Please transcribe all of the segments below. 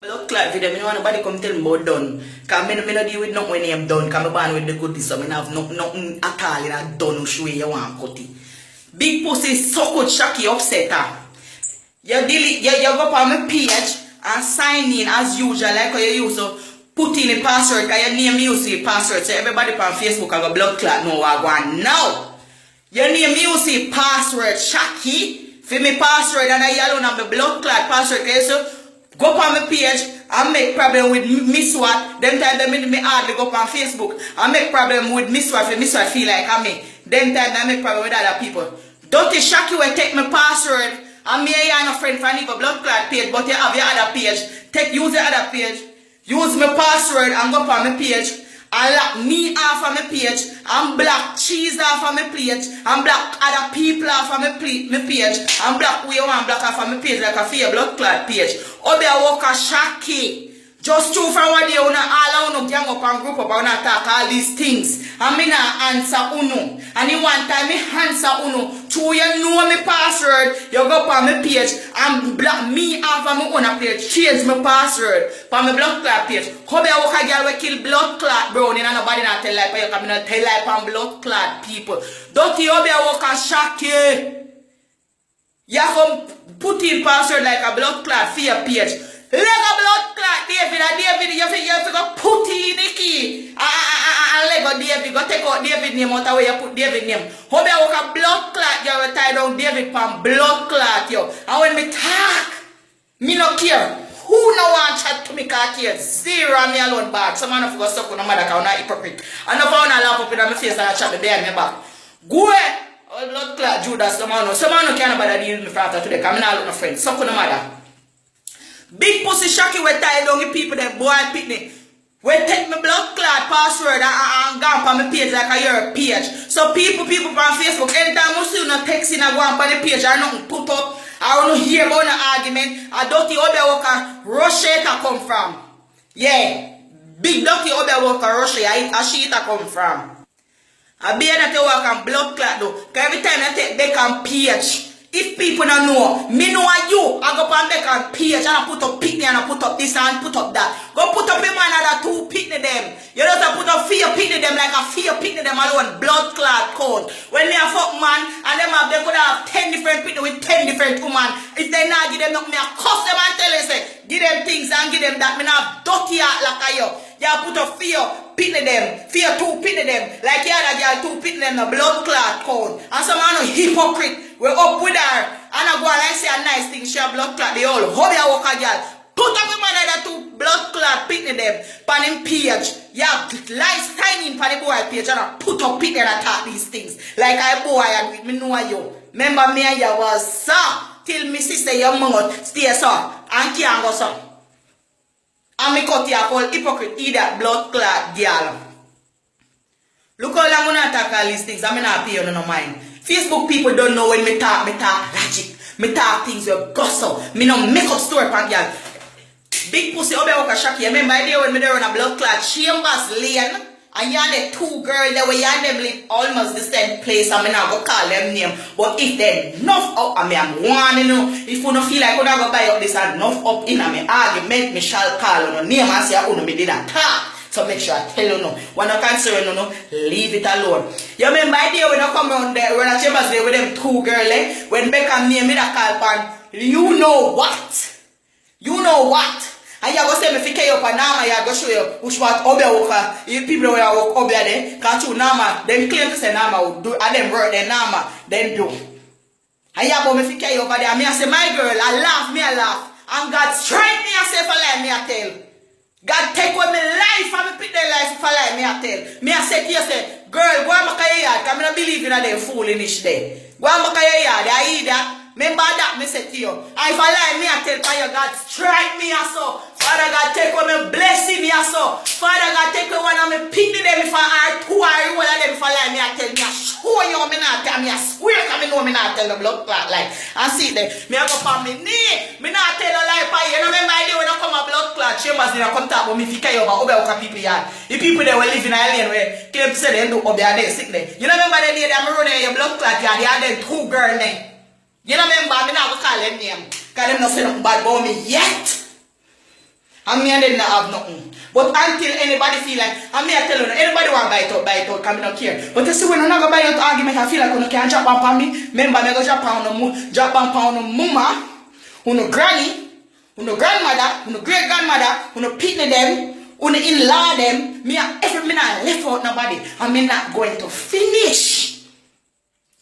Look like video, I don't want nobody come tell me about done. Because I don't deal with nothing when I'm done. Because I'm born with the goodies, so I have nothing at all in a done which way you want to cut it. Big pussy so good Shakky upset her. You delete, you go on my page and sign in as usual like how you used to put in a password because your name use the password. So everybody on Facebook have a blood clot know what I want now. Your name use the password Shakky for me password and I alone have the blood clot password. Okay, so go on my page and make problem with Miss What. Them time they me hardly go on Facebook. I make problem with Miss What for Miss What feel like I'm me. Them time I make problem with other people. Don't you Shakky will take my password and me and a friend for a blood clot page, but you have your other page. Use the other page. Use my password and go on my page. And lock me off of my page. And block cheese off of my page. And block other people off of my page. And block who you want block off of my page like a fear blood clot page. Obe a walk a Shakky. Just true from what you wanna all uno gang up and group up and attack all these things. And me not answer uno. And in one time me answer uno. True you know me password. You go on my page and block me off of my own page. Change my password for my blood clot page. How be a walk a girl we kill blood clot brown and nobody not tell like you come not tell like on blood clot people. Don't you be a walk a Shakky. You come put in password like a blood clot for your page. Leg a blood clot, David, and David, you have to go put in the key. And Lego David, go take out David name out of where you put David name. How be a blood clot, you will tie down David from blood clot, yo. And when me talk, me no care. Who no want chat to me car care? Zero me alone bad. Some man of go suck on no mother because I'm not hypocrite. And no found a laugh up in my face and I chat me behind me back. Go ahead. All blood clot Judas, some man no can't bother deal with me for after today because I'm not look no friend. Suck on no mother. Big pussy Shakky will tie down the people that boy pitney. We take my blood clot password and go on my page like a your page. So people on Facebook, anytime you see no text in a go on the page or nothing put up, I don't hear about no argument, a dirty other worker Russia come from. Yeah. Big dirty other worker Russia, a shit come from. I be that you work on blood clot though. Because every time I take back on page. If people don't know, me know you. I go on back on page and I put up pitney and I put up this and put up that. Go put up him another two pitney them. You don't have to put up fear pitney them like a fear pitney them alone. Blood clot code. When they have fuck man and they could have 10 different pitney with 10 different women. If they not give them nothing, I cuss them and tell them say, give them things and give them that. Me not dirty out like a yo. You put up fear pitney them. Fear two pitney them. Like you other girl two pitney them the blood clot code. And some man a hypocrite. We're up with her. And I go and I say a nice thing. She a blood clot. They all how you walk a girl. Put up the man that two blood clot pitney them. Pan him page. Yeah, lies tiny pan the boy page. And I put up pitney and attack these things. Like I boy and with me know you. Remember me and you was so. Till me sister your mouth stay so. And can't go so. And me cut you called hypocrite. Either blood clot girl. Look how long I attack all these things. I'm not pay you no mind. Facebook people don't know when me talk logic. Me talk things with gossip. Me no make up story pan girl. Big pussy obe walk a Shakky. Remember the day when me there on a blood clot chambers lane. And you the two girls that were you them live almost the same place. And me not go call them name. But if they enough up and me I'm warning you. If you don't feel like you not go buy up this and enough up in a me argument, me shall call on name and say you me did a talk. So make sure I tell you no. When I concern no, leave it alone. You remember the day when I come around there, when I chambers there with them two girls, when Beckham name me that call pan, you know what? You know what? And you go say me fike you up and now I go show you which what obe worker. If people will walk obe there, cause you nama, them claim to say nama will do and them work their nama, then do. And you go me fike you over there, me I say my girl, I laugh. And God strength me and say for life me I tell. God take away my life and me pick their life for life, me I tell. Me I say to you, say, girl, go and make your yard, because I don't believe in them foolish there. Go and make your yard, I hear that. Remember that, me say to you. And if I lie, me I tell you, God, strike me also. Father God, take away my blessing me also. Father God, take away one of me pick them if I are two or one of them if I lie, me I tell me, I show you, me not tell me, I swear, because me know me not tell the blood clot lie. And see there, me I go on me knee, me not tell a lie, you know, remember I do when I come a blood clot chambers, they come talk about me if you over people yard. The people that were living in Ireland where claim to say they do over there, sick there. You know, remember the lady I'm running your blood clot yard, they had them two girls there. You know, remember, me not go call them name, because them not say nothing bad about me yet. And me and them not have nothing. But until anybody feel like, and me I tell you, anybody want to buy it out, come not care. But you see when I not go buy out argument, I feel like you can't drop on me. Remember, I go drop on mama, on granny, on grandmother, on great grandmother, on pitney them, on in-law them. Me every minute I left out nobody. And me not going to finish.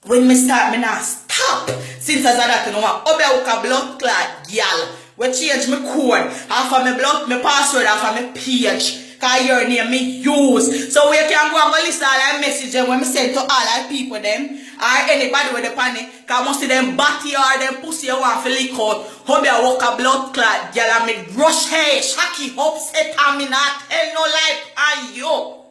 When me start, me not stop. Since I said that, you know what, Obe blood clot, girl. We change my code, half of my blood, my password, half of my page. Cause your name me use. So we can go and list all that message when we send to all our people them. Or anybody with the panic. Cause most of them batty or them pussy you want to lick out. How me a walk a blood clot, girl, and me rush hey, Shakky upset and me not tell no life and you.